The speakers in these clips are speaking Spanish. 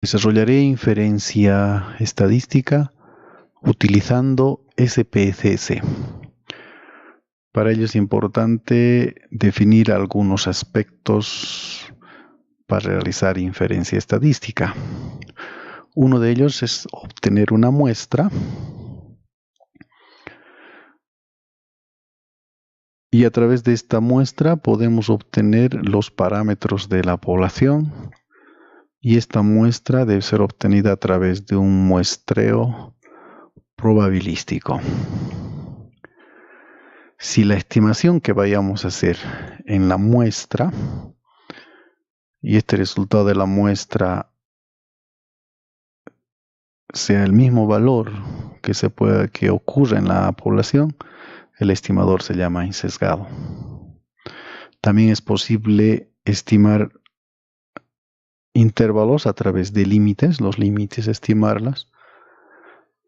Desarrollaré inferencia estadística utilizando SPSS. Para ello es importante definir algunos aspectos para realizar inferencia estadística. Uno de ellos es obtener una muestra y a través de esta muestra podemos obtener los parámetros de la población. Y esta muestra debe ser obtenida a través de un muestreo probabilístico. Si la estimación que vayamos a hacer en la muestra y este resultado de la muestra sea el mismo valor que ocurre en la población, el estimador se llama insesgado. También es posible estimar intervalos a través de límites, los límites estimarlas,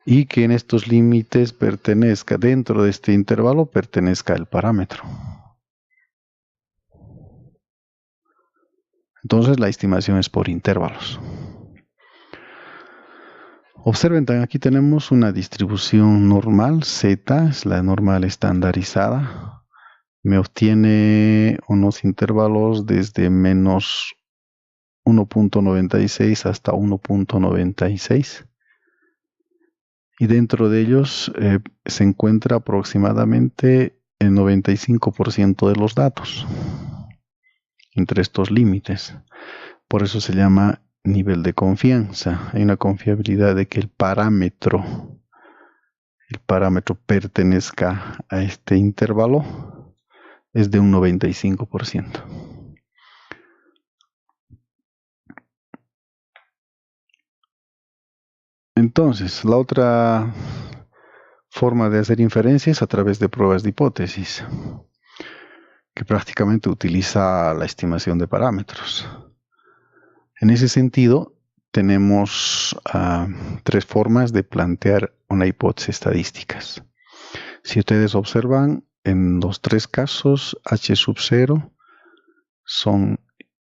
y que en estos límites pertenezca, dentro de este intervalo, pertenezca el parámetro. Entonces la estimación es por intervalos. Observen, aquí tenemos una distribución normal, Z, es la normal estandarizada. Me obtiene unos intervalos desde menos 1.96 hasta 1.96. Y dentro de ellos se encuentra aproximadamente el 95% de los datos entre estos límites. Por eso se llama nivel de confianza. Hay una confiabilidad de que el parámetro pertenezca a este intervalo es de un 95%. Entonces, la otra forma de hacer inferencia es a través de pruebas de hipótesis, que prácticamente utiliza la estimación de parámetros. En ese sentido, tenemos tres formas de plantear una hipótesis estadística. Si ustedes observan, en los tres casos, H sub 0 son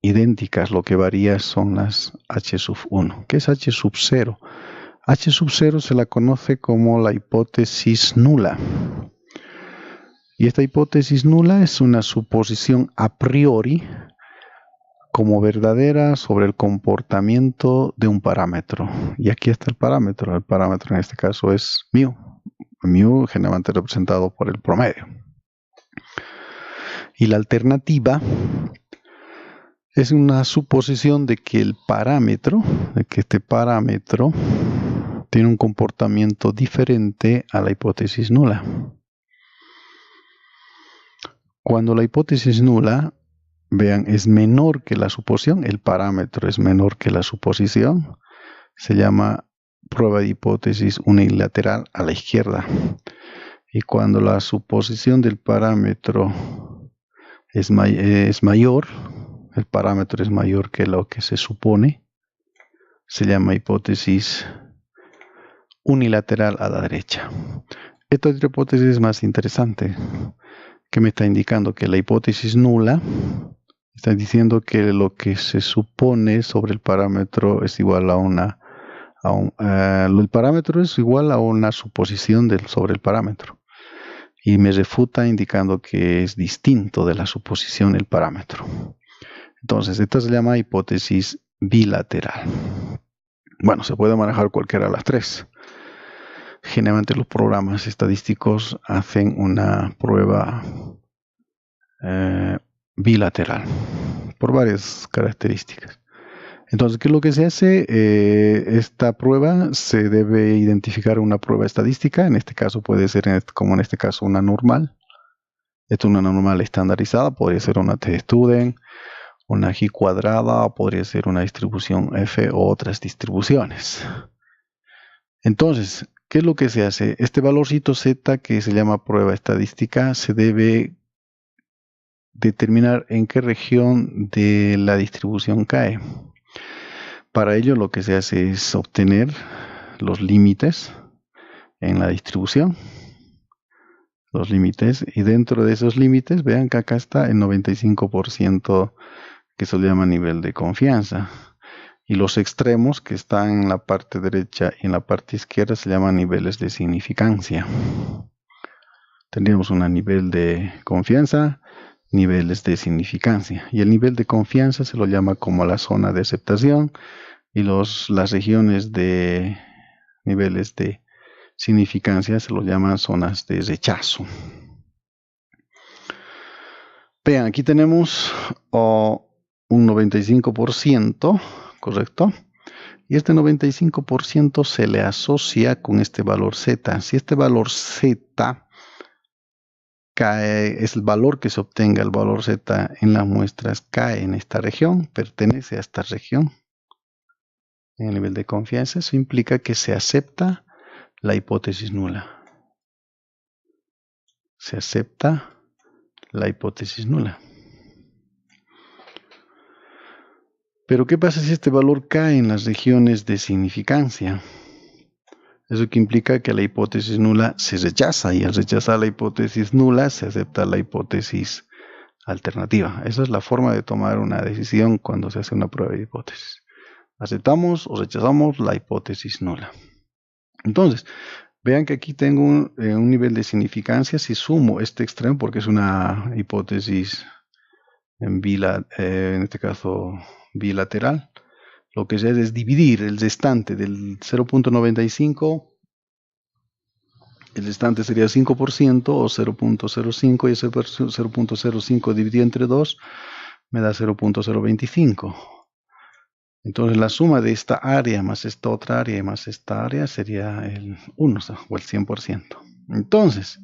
idénticas, lo que varía son las H sub 1. ¿Qué es H sub 0? H sub 0 se la conoce como la hipótesis nula. Y esta hipótesis nula es una suposición a priori como verdadera sobre el comportamiento de un parámetro. Y aquí está el parámetro. El parámetro en este caso es mu. Mu generalmente representado por el promedio. Y la alternativa es una suposición de que este parámetro tiene un comportamiento diferente a la hipótesis nula. Cuando la hipótesis nula, vean, es menor que la suposición, el parámetro es menor que la suposición, se llama prueba de hipótesis unilateral a la izquierda. Y cuando la suposición del parámetro es mayor, el parámetro es mayor que lo que se supone, se llama hipótesis unilateral a la derecha. Esta otra hipótesis es más interesante, que me está indicando que la hipótesis nula está diciendo que lo que se supone sobre el parámetro es igual el parámetro es igual a una suposición sobre el parámetro. Y me refuta indicando que es distinto de la suposición el parámetro. Entonces, esta se llama hipótesis bilateral. Bueno, se puede manejar cualquiera de las tres. Generalmente los programas estadísticos hacen una prueba bilateral por varias características. Entonces, ¿qué es lo que se hace? Esta prueba se debe identificar una prueba estadística. En este caso puede ser, como en este caso, una normal. Esto es una normal estandarizada. Podría ser una t-student, una G cuadrada, o podría ser una distribución F o otras distribuciones. Entonces, ¿qué es lo que se hace? Este valorcito Z, que se llama prueba estadística, se debe determinar en qué región de la distribución cae. Para ello lo que se hace es obtener los límites en la distribución. Los límites, y dentro de esos límites, vean que acá está el 95% que se llama nivel de confianza. Y los extremos que están en la parte derecha y en la parte izquierda se llaman niveles de significancia. Tendríamos un nivel de confianza, niveles de significancia. Y el nivel de confianza se lo llama como la zona de aceptación y las regiones de niveles de significancia se lo llaman zonas de rechazo. Vean, aquí tenemos un 95%, ¿correcto? Y este 95% se le asocia con este valor Z. Si este valor Z cae, es el valor que se obtenga, el valor Z en las muestras cae en esta región, pertenece a esta región, en el nivel de confianza, eso implica que se acepta la hipótesis nula. Se acepta la hipótesis nula. Pero ¿qué pasa si este valor cae en las regiones de significancia? Eso que implica que la hipótesis nula se rechaza y al rechazar la hipótesis nula se acepta la hipótesis alternativa. Esa es la forma de tomar una decisión cuando se hace una prueba de hipótesis. Aceptamos o rechazamos la hipótesis nula. Entonces, vean que aquí tengo un nivel de significancia. Si sumo este extremo, porque es una hipótesis en este caso bilateral, lo que se hace es dividir el restante del 0.95. El restante sería 5% o 0.05 y ese 0.05 dividido entre 2 me da 0.025. Entonces la suma de esta área más esta otra área y más esta área sería el 1 o el 100%. Entonces,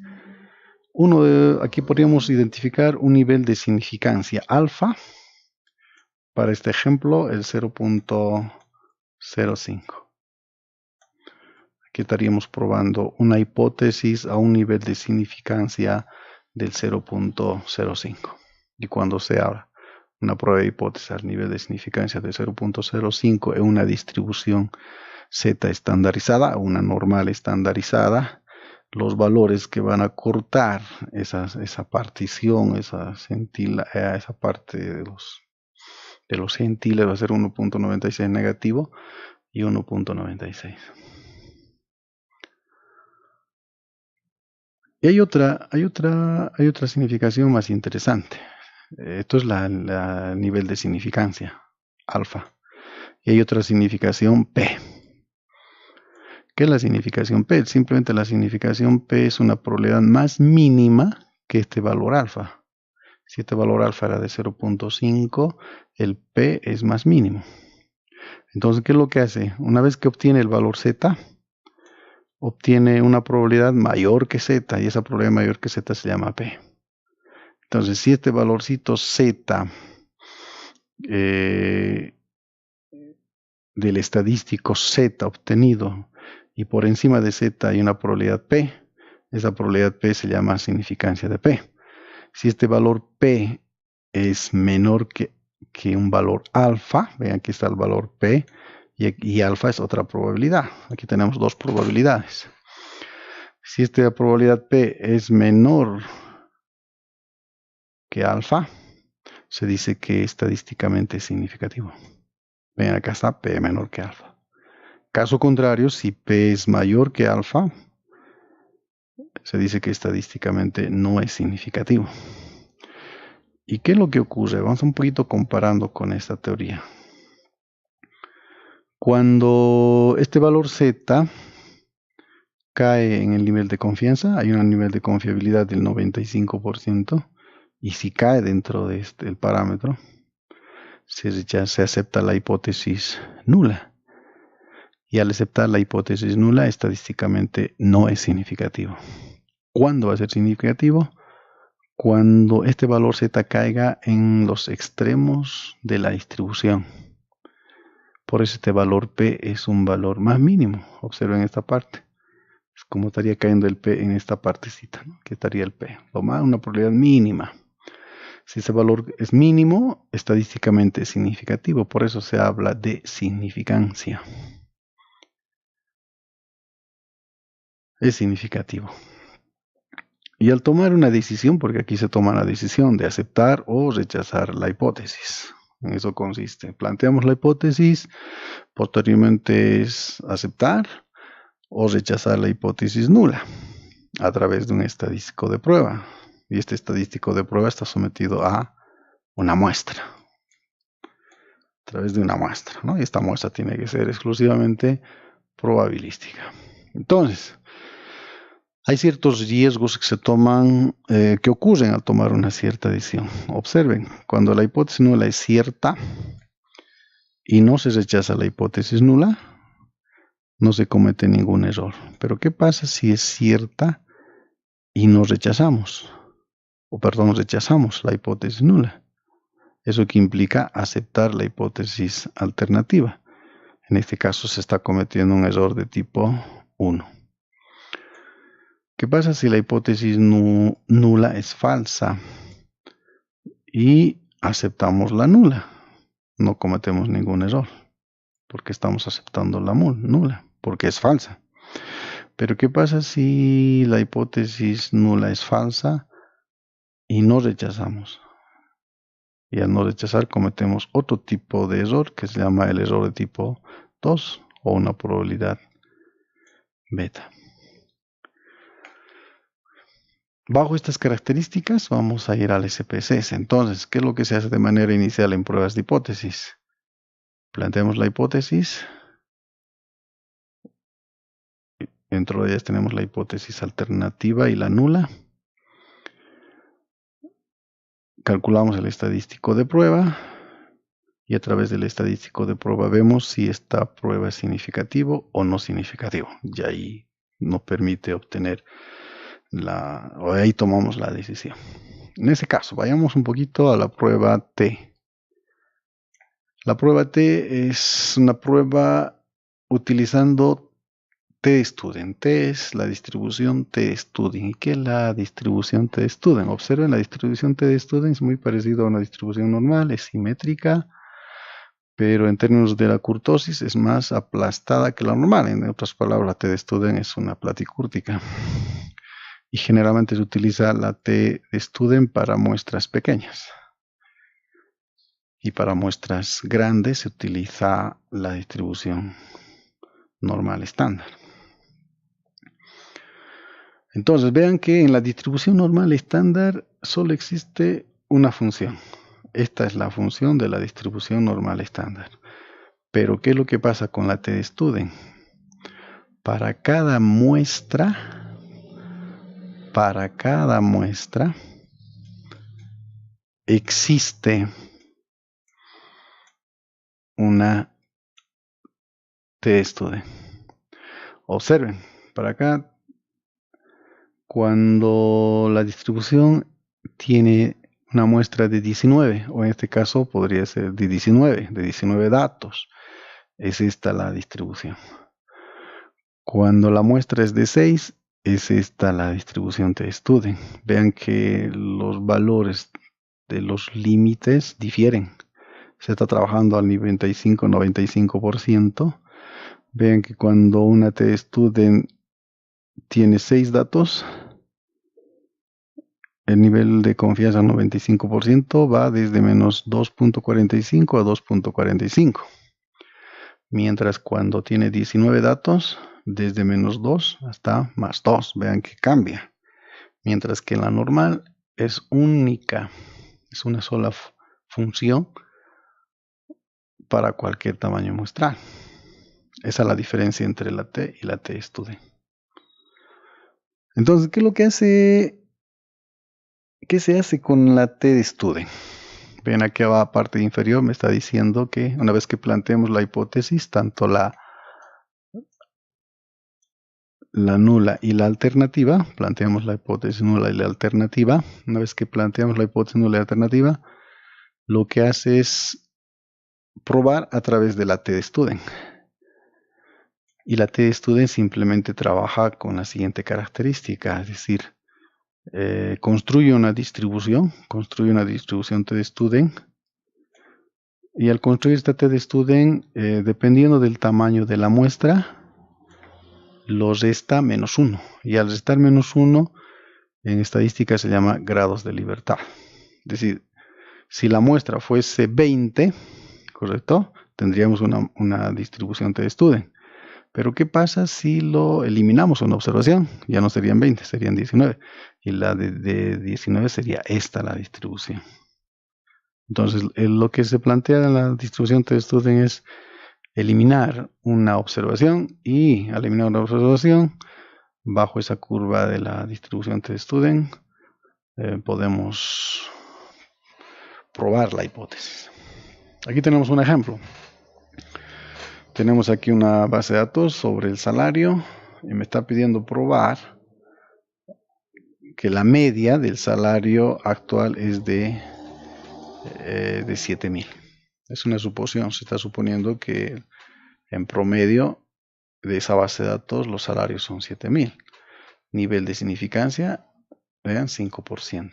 aquí podríamos identificar un nivel de significancia alfa. Para este ejemplo, el 0.05. Aquí estaríamos probando una hipótesis a un nivel de significancia del 0.05. Y cuando se habla una prueba de hipótesis al nivel de significancia de 0.05 en una distribución Z estandarizada, una normal estandarizada, los valores que van a cortar esa partición, esa parte de los centiles va a ser 1.96 negativo y 1.96. Y hay otra significación más interesante. Esto es el nivel de significancia, alfa. Y hay otra significación P. ¿Qué es la significación P? Simplemente la significación P es una probabilidad más mínima que este valor alfa. Si este valor alfa era de 0.5, el P es más mínimo. Entonces, ¿qué es lo que hace? Una vez que obtiene el valor Z, obtiene una probabilidad mayor que Z, y esa probabilidad mayor que Z se llama P. Entonces, si este valorcito Z del estadístico Z obtenido y por encima de Z hay una probabilidad P, esa probabilidad P se llama significancia de P. Si este valor P es menor que un valor alfa, vean aquí está el valor P, y alfa es otra probabilidad. Aquí tenemos dos probabilidades. Si esta probabilidad P es menor que alfa, se dice que estadísticamente es significativo. Vean, acá está P menor que alfa. Caso contrario, si P es mayor que alfa, se dice que estadísticamente no es significativo. ¿Y qué es lo que ocurre? Vamos un poquito comparando con esta teoría. Cuando este valor Z cae en el nivel de confianza, hay un nivel de confiabilidad del 95%, y si cae dentro de el parámetro, se acepta la hipótesis nula. Y al aceptar la hipótesis nula, estadísticamente no es significativo. ¿Cuándo va a ser significativo? Cuando este valor Z caiga en los extremos de la distribución. Por eso este valor P es un valor más mínimo. Observen esta parte. Es como estaría cayendo el P en esta partecita, ¿no? Que estaría el P. Una probabilidad mínima. Si ese valor es mínimo, estadísticamente es significativo. Por eso se habla de significancia. Es significativo. Y al tomar una decisión, porque aquí se toma la decisión de aceptar o rechazar la hipótesis. En eso consiste. Planteamos la hipótesis, posteriormente es aceptar o rechazar la hipótesis nula a través de un estadístico de prueba. Y este estadístico de prueba está sometido a una muestra. A través de una muestra, ¿no? Y esta muestra tiene que ser exclusivamente probabilística. Entonces, hay ciertos riesgos que se toman, que ocurren al tomar una cierta decisión. Observen, cuando la hipótesis nula es cierta y no se rechaza la hipótesis nula, no se comete ningún error. Pero ¿qué pasa si es cierta y no rechazamos? Rechazamos la hipótesis nula. Eso que implica aceptar la hipótesis alternativa. En este caso se está cometiendo un error de tipo 1. ¿Qué pasa si la hipótesis nula es falsa y aceptamos la nula? No cometemos ningún error porque estamos aceptando la nula, porque es falsa. Pero ¿qué pasa si la hipótesis nula es falsa y no rechazamos? Y al no rechazar cometemos otro tipo de error que se llama el error de tipo 2 o una probabilidad beta. Bajo estas características vamos a ir al SPSS. Entonces, ¿qué es lo que se hace de manera inicial en pruebas de hipótesis? Planteamos la hipótesis. Dentro de ellas tenemos la hipótesis alternativa y la nula. Calculamos el estadístico de prueba. Y a través del estadístico de prueba vemos si esta prueba es significativo o no significativo. Y ahí nos permite obtener ahí tomamos la decisión. En ese caso, vayamos un poquito a la prueba T. La prueba T es una prueba utilizando T-Student. T es la distribución T-Student. ¿Y qué es la distribución T-Student? Observen, la distribución T-Student es muy parecida a una distribución normal, es simétrica, pero en términos de la kurtosis es más aplastada que la normal. En otras palabras, la T-Student es una platicúrtica. Y generalmente se utiliza la T-Student para muestras pequeñas. Y para muestras grandes se utiliza la distribución normal estándar. Entonces vean que en la distribución normal estándar solo existe una función. Esta es la función de la distribución normal estándar. Pero ¿qué es lo que pasa con la T-Student? Para cada muestra existe una T-Student. Observen, para acá, cuando la distribución tiene una muestra de 19, o en este caso podría ser de 19 datos, es esta la distribución. Cuando la muestra es de 6, es esta la distribución T-Student. Vean que los valores de los límites difieren. Se está trabajando al 95-95%. Vean que cuando una T-Student tiene 6 datos, el nivel de confianza 95% va desde menos 2.45 a 2.45. Mientras cuando tiene 19 datos, desde menos 2 hasta más 2. Vean que cambia. Mientras que la normal es única. Es una sola función para cualquier tamaño muestral. Esa es la diferencia entre la T y la T-Student. Entonces, ¿qué es lo que hace? ¿Qué se hace con la T-Student? Ven aquí a la parte inferior, me está diciendo que una vez que planteemos la hipótesis, tanto la nula y la alternativa, planteamos la hipótesis nula y la alternativa. Una vez que planteamos la hipótesis nula y la alternativa, lo que hace es probar a través de la T-Student. Y la T-Student simplemente trabaja con la siguiente característica, es decir, construye una distribución T-Student, y al construir esta T-Student, dependiendo del tamaño de la muestra, lo resta menos 1, y al restar menos 1, en estadística se llama grados de libertad. Es decir, Si la muestra fuese 20, ¿correcto? Tendríamos una distribución T-Student. Pero ¿qué pasa si lo eliminamos una observación? Ya no serían 20, serían 19. Y la de 19 sería esta la distribución. Entonces, lo que se plantea en la distribución T-Student es eliminar una observación, y al eliminar una observación, bajo esa curva de la distribución T-Student, podemos probar la hipótesis. Aquí tenemos un ejemplo. Tenemos aquí una base de datos sobre el salario y me está pidiendo probar que la media del salario actual es de 7.000. Es una suposición, se está suponiendo que en promedio de esa base de datos los salarios son 7.000. Nivel de significancia, vean, 5%.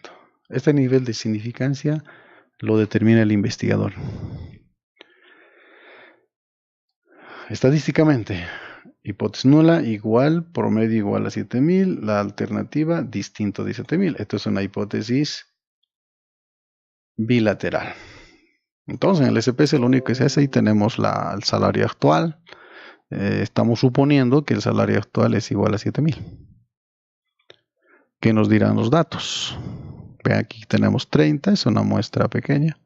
Este nivel de significancia lo determina el investigador. Estadísticamente, hipótesis nula igual, promedio igual a 7.000, la alternativa distinto de 7.000. Esto es una hipótesis bilateral. Entonces, en el SPS lo único que se hace, ahí tenemos el salario actual. Estamos suponiendo que el salario actual es igual a 7.000. ¿Qué nos dirán los datos? Vean, aquí tenemos 30, es una muestra pequeña.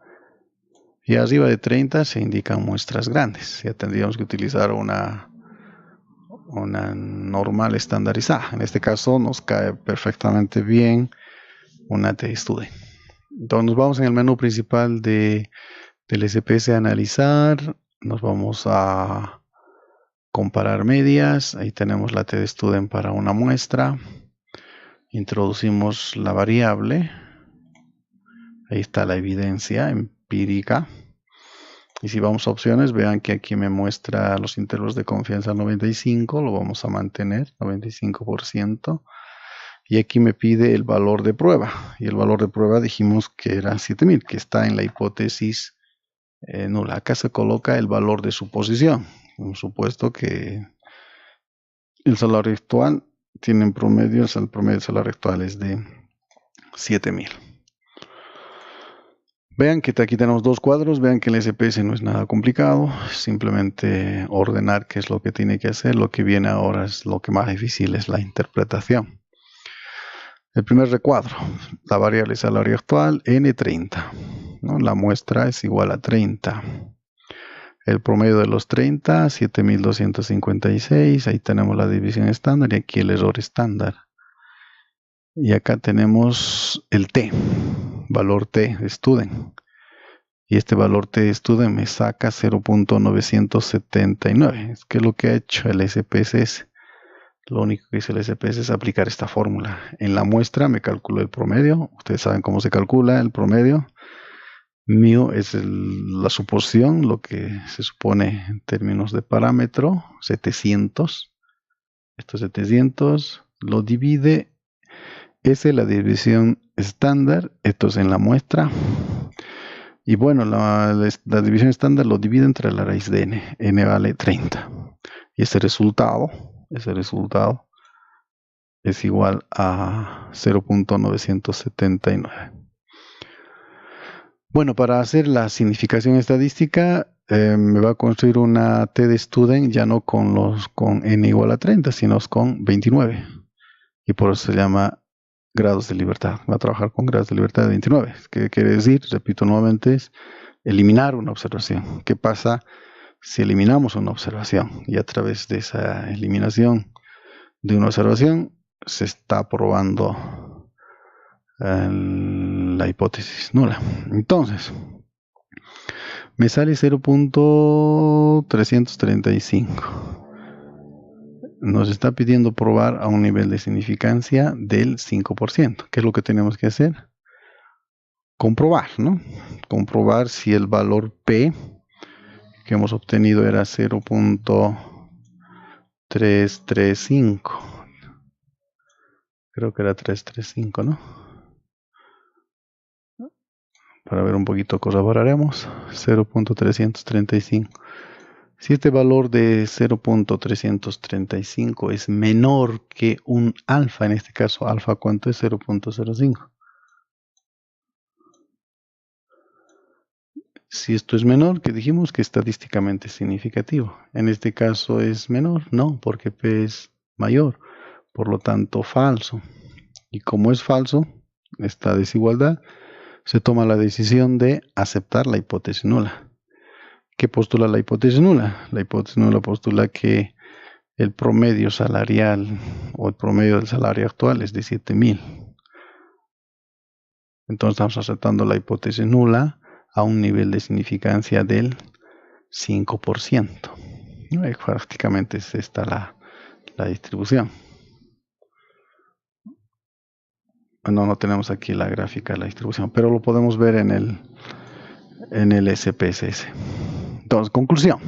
Y arriba de 30 se indican muestras grandes. Ya tendríamos que utilizar una normal estandarizada. En este caso nos cae perfectamente bien una T-Student. Entonces nos vamos en el menú principal del SPS a analizar. Nos vamos a comparar medias. Ahí tenemos la T-Student para una muestra. Introducimos la variable. Ahí está la evidencia empírica. Y si vamos a opciones, vean que aquí me muestra los intervalos de confianza 95, lo vamos a mantener, 95%. Y aquí me pide el valor de prueba. Y el valor de prueba dijimos que era 7.000, que está en la hipótesis nula. Acá se coloca el valor de suposición. Un supuesto que el salario actual tiene en promedio, el promedio del salario actual es de 7.000. Vean que aquí tenemos dos cuadros, vean que el SPS no es nada complicado, simplemente ordenar qué es lo que tiene que hacer. Lo que viene ahora es lo que más difícil, es la interpretación. El primer recuadro, la variable salario actual, N30, ¿no? La muestra es igual a 30. El promedio de los 30, 7.256, ahí tenemos la división estándar y aquí el error estándar. Y acá tenemos el T, valor T student. Y este valor T student me saca 0.979. ¿Qué es lo que ha hecho el SPSS? Lo único que hizo el SPSS es aplicar esta fórmula. En la muestra me calculó el promedio. Ustedes saben cómo se calcula el promedio. Mu es la suposición, lo que se supone en términos de parámetro, 700. Estos 700 lo divide. Esa es la división estándar. Esto es en la muestra. Y bueno, la división estándar lo divide entre la raíz de n. N vale 30. Y ese resultado es igual a 0.979. Bueno, para hacer la significación estadística, me va a construir una T de student ya no con n igual a 30, sino con 29. Y por eso se llama grados de libertad. Va a trabajar con grados de libertad de 29. ¿Qué quiere decir? Repito nuevamente, es eliminar una observación. ¿Qué pasa si eliminamos una observación? Y a través de esa eliminación de una observación se está probando la hipótesis nula. Entonces, me sale 0.335. Nos está pidiendo probar a un nivel de significancia del 5%. ¿Qué es lo que tenemos que hacer? Comprobar, ¿no? Comprobar si el valor P que hemos obtenido era 0.335. Creo que era 335, ¿no? Para ver un poquito corroboraremos. 0.335. Si este valor de 0.335 es menor que un alfa, en este caso alfa, ¿cuánto es? 0.05. Si esto es menor, que dijimos que estadísticamente es significativo. En este caso es menor, no, porque P es mayor, por lo tanto falso. Y como es falso, esta desigualdad, se toma la decisión de aceptar la hipótesis nula. ¿Qué postula la hipótesis nula? La hipótesis nula postula que el promedio salarial o el promedio del salario actual es de 7.000. Entonces estamos aceptando la hipótesis nula a un nivel de significancia del 5%. Prácticamente es esta la distribución. Bueno, no tenemos aquí la gráfica de la distribución, pero lo podemos ver en el SPSS. Entonces, conclusión.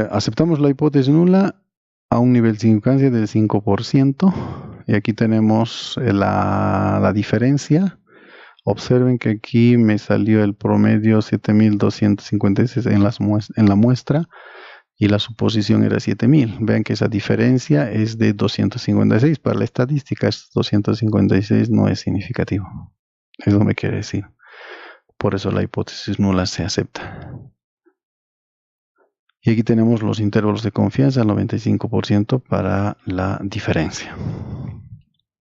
Aceptamos la hipótesis nula a un nivel de significancia del 5%. Y aquí tenemos la diferencia. Observen que aquí me salió el promedio 7.256 en la muestra y la suposición era 7.000. Vean que esa diferencia es de 256. Para la estadística, 256 no es significativo. Eso me quiere decir. Por eso la hipótesis nula se acepta. Y aquí tenemos los intervalos de confianza, 95% para la diferencia.